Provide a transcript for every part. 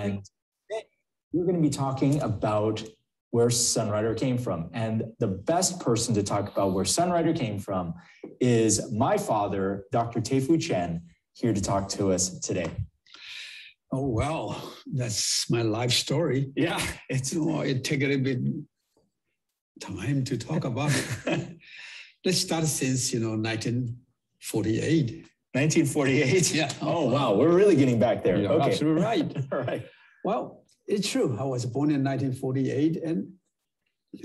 And today we're going to be talking about where Sunrider came from. And the best person to talk about where Sunrider came from is my father, Dr. Reuben Chen, here to talk to us today. Oh, well, that's my life story. Yeah. It takes a little bit time to talk about it. Let's start since, 1948. 1948? Yeah. Oh, wow. We're really getting back there. You're okay. absolutely right. All right. Well, it's true. I was born in 1948, and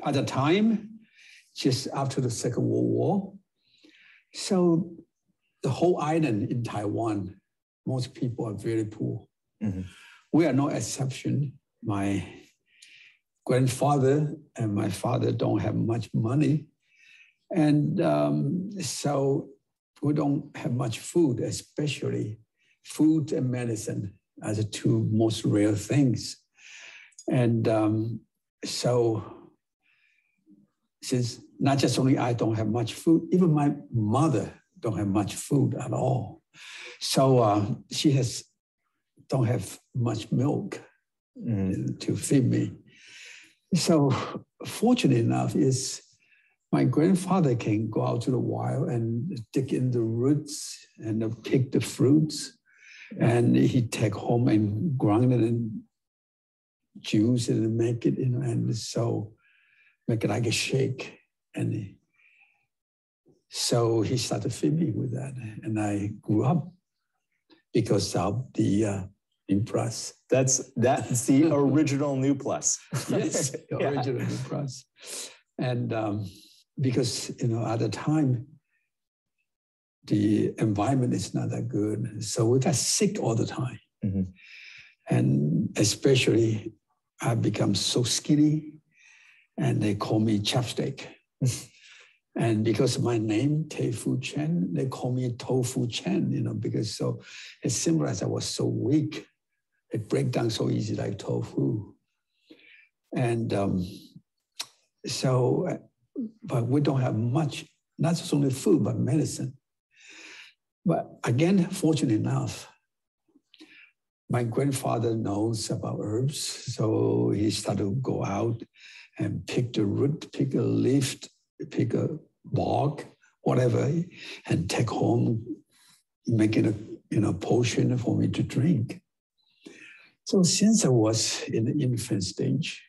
at the time, just after the Second World War. So the whole island in Taiwan, most people are very poor. Mm-hmm. We are no exception. My grandfather and my father don't have much money. And so we don't have much food, especially food and medicine are the two most rare things. And so since not just only I don't have much food, even my mother don't have much food at all. So she don't have much milk to feed me. So fortunate enough is my grandfather can go out to the wild and dig in the roots and pick the fruits. And he take home and grind it and juice it and make it, and so make it like a shake. And so he started to feed me with that. And I grew up because of the New Plus. That's the original New Plus. Yes, the original New Plus. And because, at the time, the environment is not that good. So we got sick all the time. Mm-hmm. And especially, I become so skinny, and they call me chapstick. And because of my name, Reuben Chen, they call me Tofu Chen, because so it symbolized I was so weak. It breaks down so easy like tofu. And but we don't have much, not just only food, but medicine. But again, fortunate enough, my grandfather knows about herbs. So he started to go out and pick the root, pick a leaf, pick a bark, whatever, and take home, making a potion for me to drink. So since I was in the infant stage,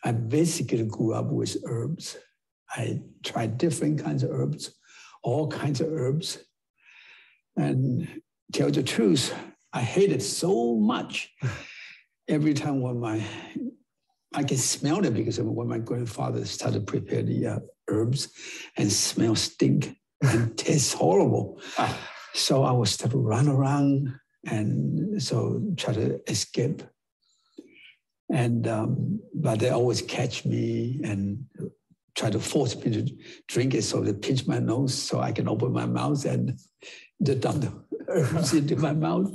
I basically grew up with herbs. I tried different kinds of herbs, all kinds of herbs. And tell the truth, I hate it so much. Every time I can smell it because when my grandfather started to prepare the herbs and smell stink and taste horrible. So I would start to run around and so try to escape. And but they always catch me and try to force me to drink it. So they pinch my nose so I can open my mouth and they dump the herbs into my mouth.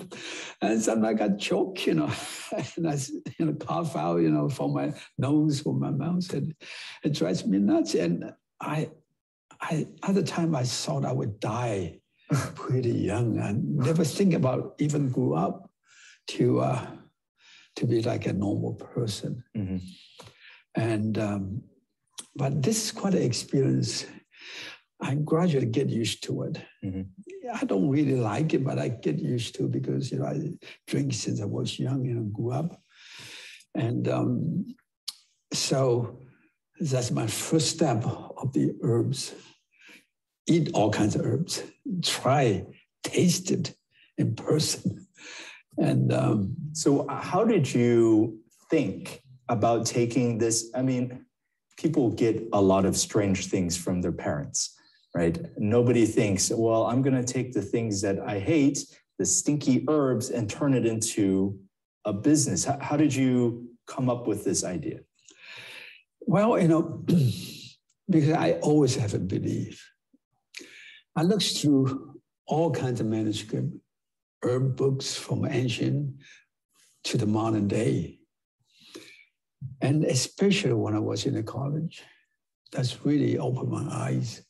And sometimes I got choke, and I cough out, from my nose, from my mouth, and it drives me nuts. And I at the time I thought I would die pretty young. I never think about even grew up to be like a normal person. Mm-hmm. And but this is quite an experience. I gradually get used to it. Mm-hmm. I don't really like it, but I get used to it because, I drink since I was young, grew up. And so that's my first step of the herbs. Eat all kinds of herbs. Try, taste it in person. And so how did you think about taking this? I mean, people get a lot of strange things from their parents, right? Nobody thinks, well, I'm going to take the things that I hate, the stinky herbs, and turn it into a business. How did you come up with this idea? Well, because I always have a belief. I looked through all kinds of manuscript, herb books from ancient to the modern day. And especially when I was in college, that's really opened my eyes.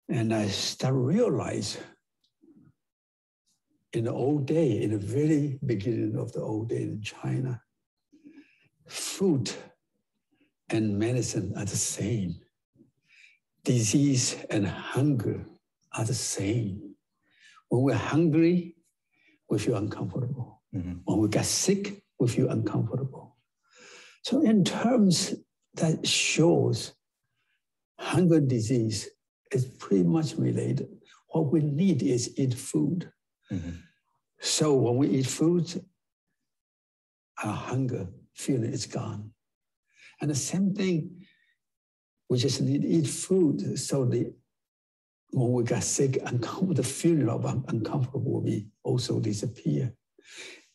And I started to realize in the old day, in the very beginning of the old day in China, food and medicine are the same. Disease and hunger are the same. When we're hungry, we feel uncomfortable. Mm-hmm. When we get sick, we feel uncomfortable. So in terms that shows hunger disease is pretty much related. What we need is eat food. Mm-hmm. So when we eat food, our hunger feeling is gone. And the same thing, we just need to eat food so when we get sick, the feeling of uncomfortable will be also disappear.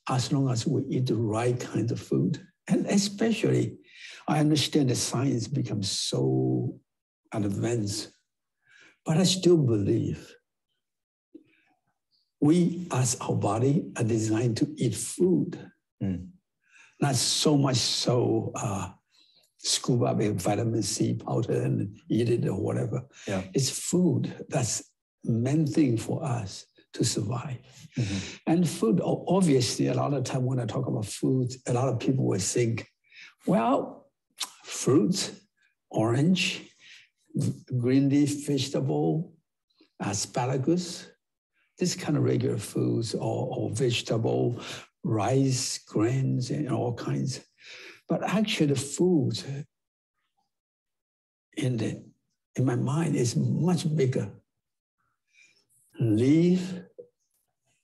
As long as we eat the right kind of food. And especially, I understand that science becomes so advanced, but I still believe we, as our body, are designed to eat food. Mm. Not so much so scoop up a vitamin C powder and eat it or whatever. Yeah. It's food. That's the main thing for us to survive. Mm-hmm. And food, obviously, a lot of time when I talk about food, a lot of people will think, well, fruit, orange, green leaf vegetable, asparagus, this kind of regular foods or vegetable, rice, grains, and all kinds. But actually the food in my mind is much bigger. Leaf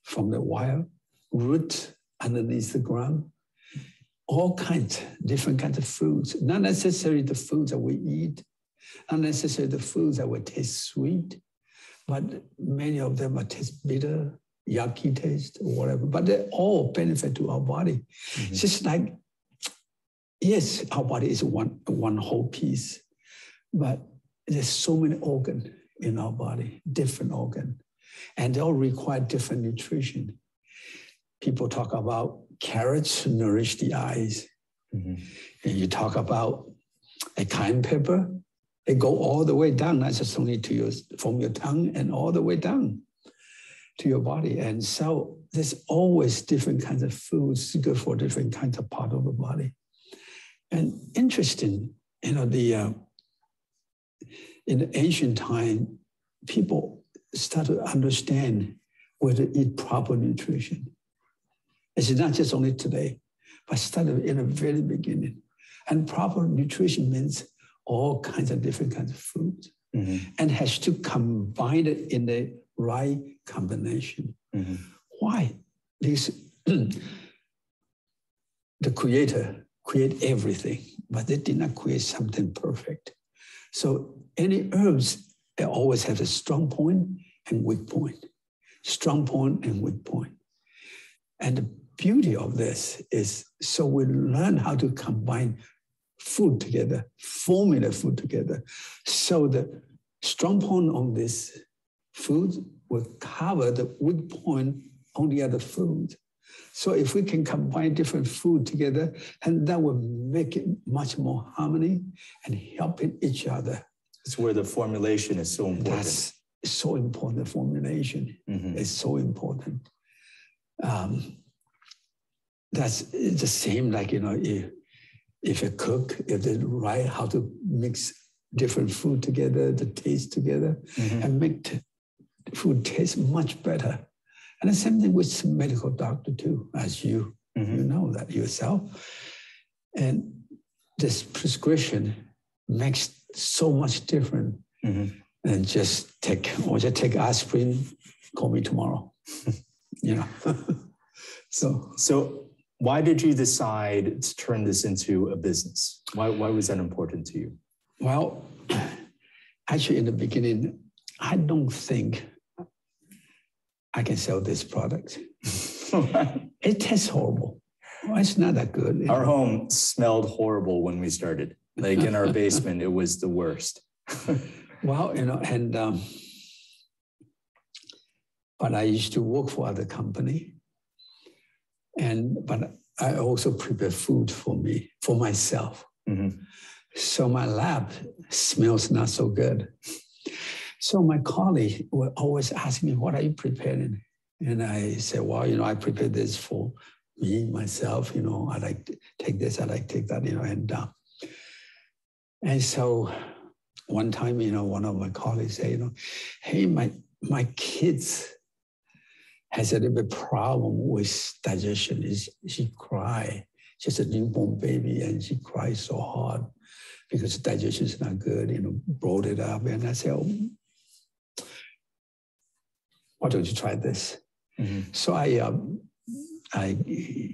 from the wild, root underneath the ground, all kinds, different kinds of foods. Not necessarily the foods that we eat, not necessarily the foods that will taste sweet, but many of them will taste bitter, yucky taste, or whatever. But they all benefit to our body. Mm-hmm. It's just like, yes, our body is one whole piece, but there's so many organs in our body, different organs, and they all require different nutrition. People talk about carrots nourish the eyes. Mm-hmm. And you talk about a cayenne pepper, they go all the way down, not just only from your tongue and all the way down to your body. And so there's always different kinds of foods good for different kinds of part of the body. And interesting, in the ancient time, people start to understand where to eat proper nutrition. It's not just only today, but started in the very beginning. And proper nutrition means all kinds of different kinds of foods, mm-hmm. and has to combine it in the right combination. Mm-hmm. Why? Because the Creator create everything, but they did not create something perfect. So any herbs, they always have a strong point and weak point, strong point and weak point. And the beauty of this is, so we learn how to combine food together, formulate food together. So the strong point on this food will cover the weak point on the other food. So if we can combine different food together, and that will make it much more harmony and helping each other. It's where the formulation is so important. That's so important, the formulation is so important. That's the same like, if a cook, if they write how to mix different food together, the taste together, and make the food taste much better. And the same thing with medical doctor too, as you know that yourself. And this prescription makes so much difference. And just take aspirin, call me tomorrow. So why did you decide to turn this into a business? Why was that important to you? Well, actually in the beginning, I don't think I can sell this product. It tastes horrible. Well, it's not that good. Our home smelled horrible when we started. Like in our basement, it was the worst. Well, but I used to work for other company. But I also prepare food for myself. So my lab smells not so good. So my colleague will always ask me, what are you preparing? And I said, well, I prepared this for me, myself, I like to take this, I like to take that, and so one time, one of my colleagues said, hey, my kids has a little bit problem with digestion. She cry. She's a newborn baby and she cries so hard because digestion is not good, brought it up. And I said, why don't you try this? Mm-hmm. So I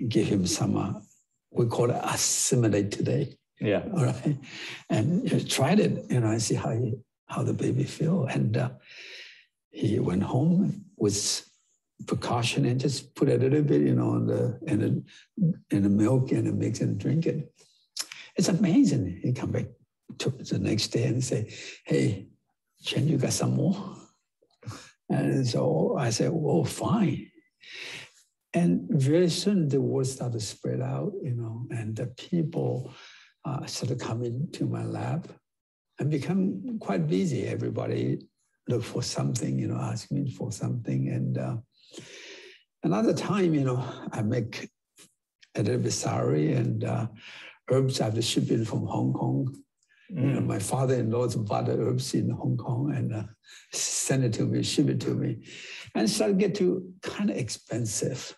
gave him some, we call it assimilate today. Yeah. All right. And tried it, and see how the baby feel. And he went home with precaution and just put a little bit, in the milk and mix and drink it. It's amazing. He come back the next day and say, hey, Chen, you got some more? And so I said, well, fine. And very soon the word started to spread out, and the people started coming to my lab and become quite busy. Everybody look for something, ask me for something. And another time, I make a little bit salary and herbs I have to ship in from Hong Kong. My father-in-law bought the herbs in Hong Kong and sent it to me, ship it to me. And it started to get to kind of expensive.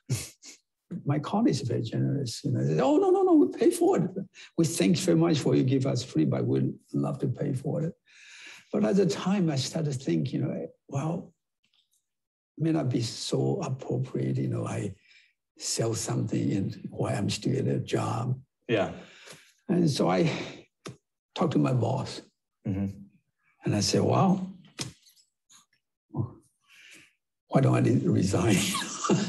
My colleagues are very generous. They say, oh, no, we pay for it. We thank you very much for you give us free, but we'd love to pay for it. But at the time, I started to think, well, it may not be so appropriate, I sell something while I'm still at a job. Yeah. And so I talked to my boss. Mm-hmm. And I said, well, why don't I resign?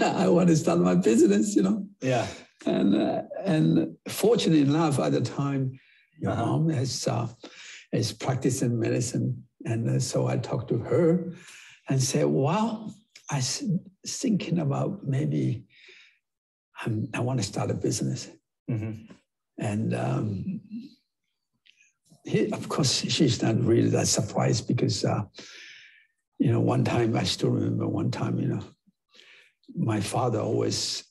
I want to start my business, Yeah. And fortunately enough, at the time, your mom is practicing medicine. And so I talked to her and said, well, I was thinking about maybe I want to start a business. Mm-hmm. And of course, she's not really that surprised because, one time, I still remember one time, my father always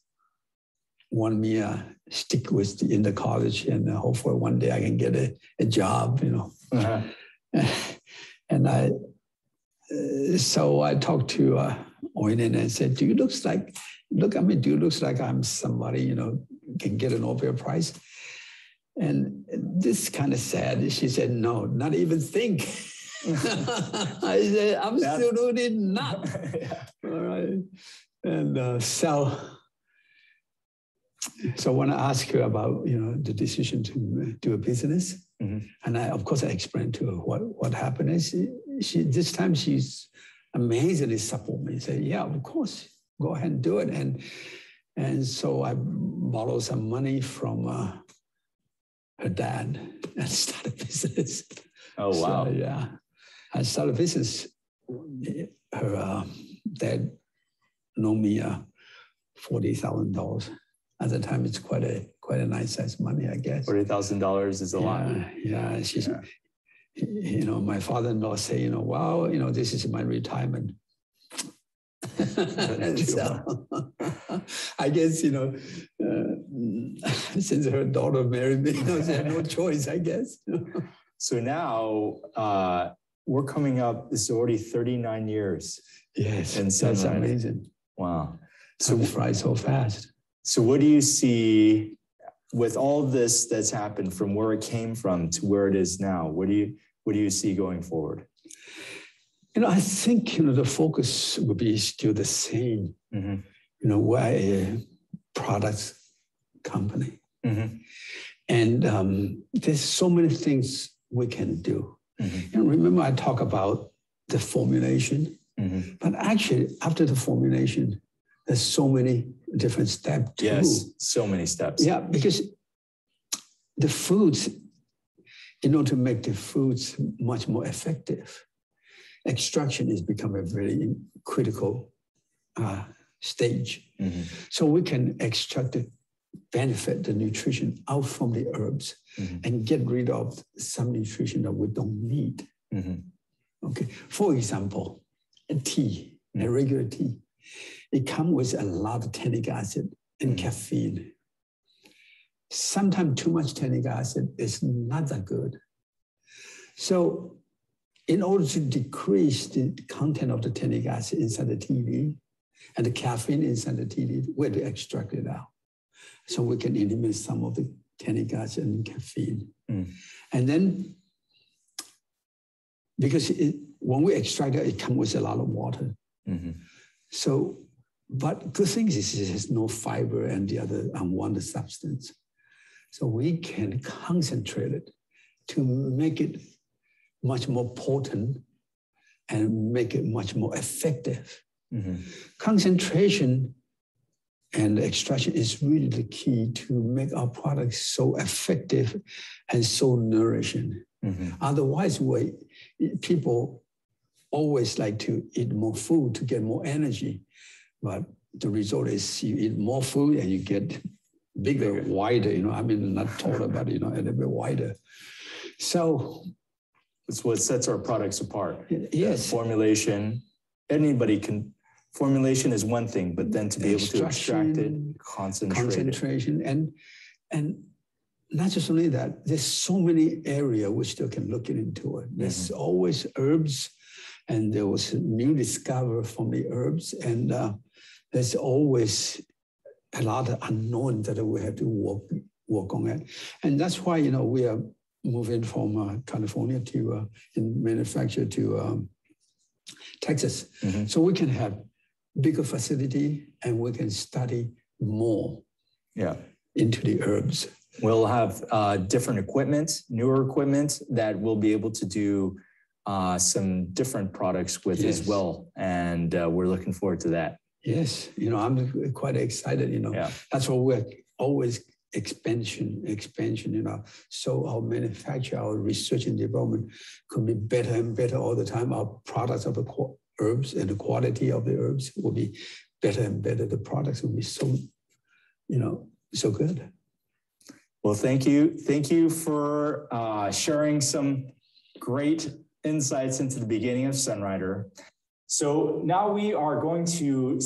wanted me to stick in the college and hopefully one day I can get a job, Uh-huh. And so I talked to Oinen and said, do you look like I'm somebody, can get a Nobel Prize? And this kind of sad. She said, no, not even think. I said, absolutely not. Yeah. All right. And so when I asked her about, the decision to do a business, mm-hmm. and of course I explained to her what happened is this time she's amazingly support me. Said, yeah, of course, go ahead and do it. And so I borrowed some money from her dad and started a business. Oh, wow. So, yeah. I started a business. Her dad loaned me $40,000. At the time, it's quite a nice size money, I guess. $40,000 is a lot. Yeah. My father-in-law say, wow, this is my retirement. So, I guess, since her daughter married me, she had no choice, I guess. So now we're coming up, this is already 39 years. Yes, that's amazing. Wow. So it flies so fast. So what do you see with all this that's happened from where it came from to where it is now? What do you see going forward? I think, the focus will be still the same. Mm-hmm. We're a product company. Mm-hmm. And there's so many things we can do. Mm-hmm. Remember I talk about the formulation, mm-hmm. but actually after the formulation, there's so many different steps too. Yes, so many steps. Yeah, because the foods, in order to make the foods much more effective, extraction has become a very critical stage. Mm-hmm. So we can extract the benefit, the nutrition out from the herbs, mm-hmm. and get rid of some nutrition that we don't need. Mm-hmm. Okay. For example, a tea, mm-hmm. a regular tea. it comes with a lot of tannic acid and caffeine. Sometimes too much tannic acid is not that good. So in order to decrease the content of the tannic acid inside the tea leaf and the caffeine inside the tea leaf, we have to extract it out. So we can eliminate some of the tannic acid and caffeine. And then, because when we extract it, it comes with a lot of water. So, but good thing is it has no fiber and the other unwanted substance. So we can concentrate it to make it much more potent and make it much more effective. Concentration and extraction is really the key to make our products so effective and so nourishing. Otherwise, people always like to eat more food to get more energy, but the result is you eat more food and you get bigger, wider, I mean, not taller, but, a little bit wider. So it's what sets our products apart. Yes. Formulation, formulation is one thing, but then to be able to extract it, concentration. And not just only that, there's so many areas we still can look into it. There's always herbs, and there was new discovery from the herbs, and there's always a lot of unknown that we have to work on it. And that's why, we are moving from California to manufacture to Texas. So we can have bigger facility and we can study more into the herbs. We'll have different equipment, newer equipment that we'll be able to do some different products with as well. And we're looking forward to that. Yes, I'm quite excited, That's why we're always expansion, so our manufacture, our research and development could be better and better all the time. Our products of the herbs and the quality of the herbs will be better and better. The products will be so, so good. Well, thank you. Thank you for sharing some great insights into the beginning of Sunrider. So now we are going to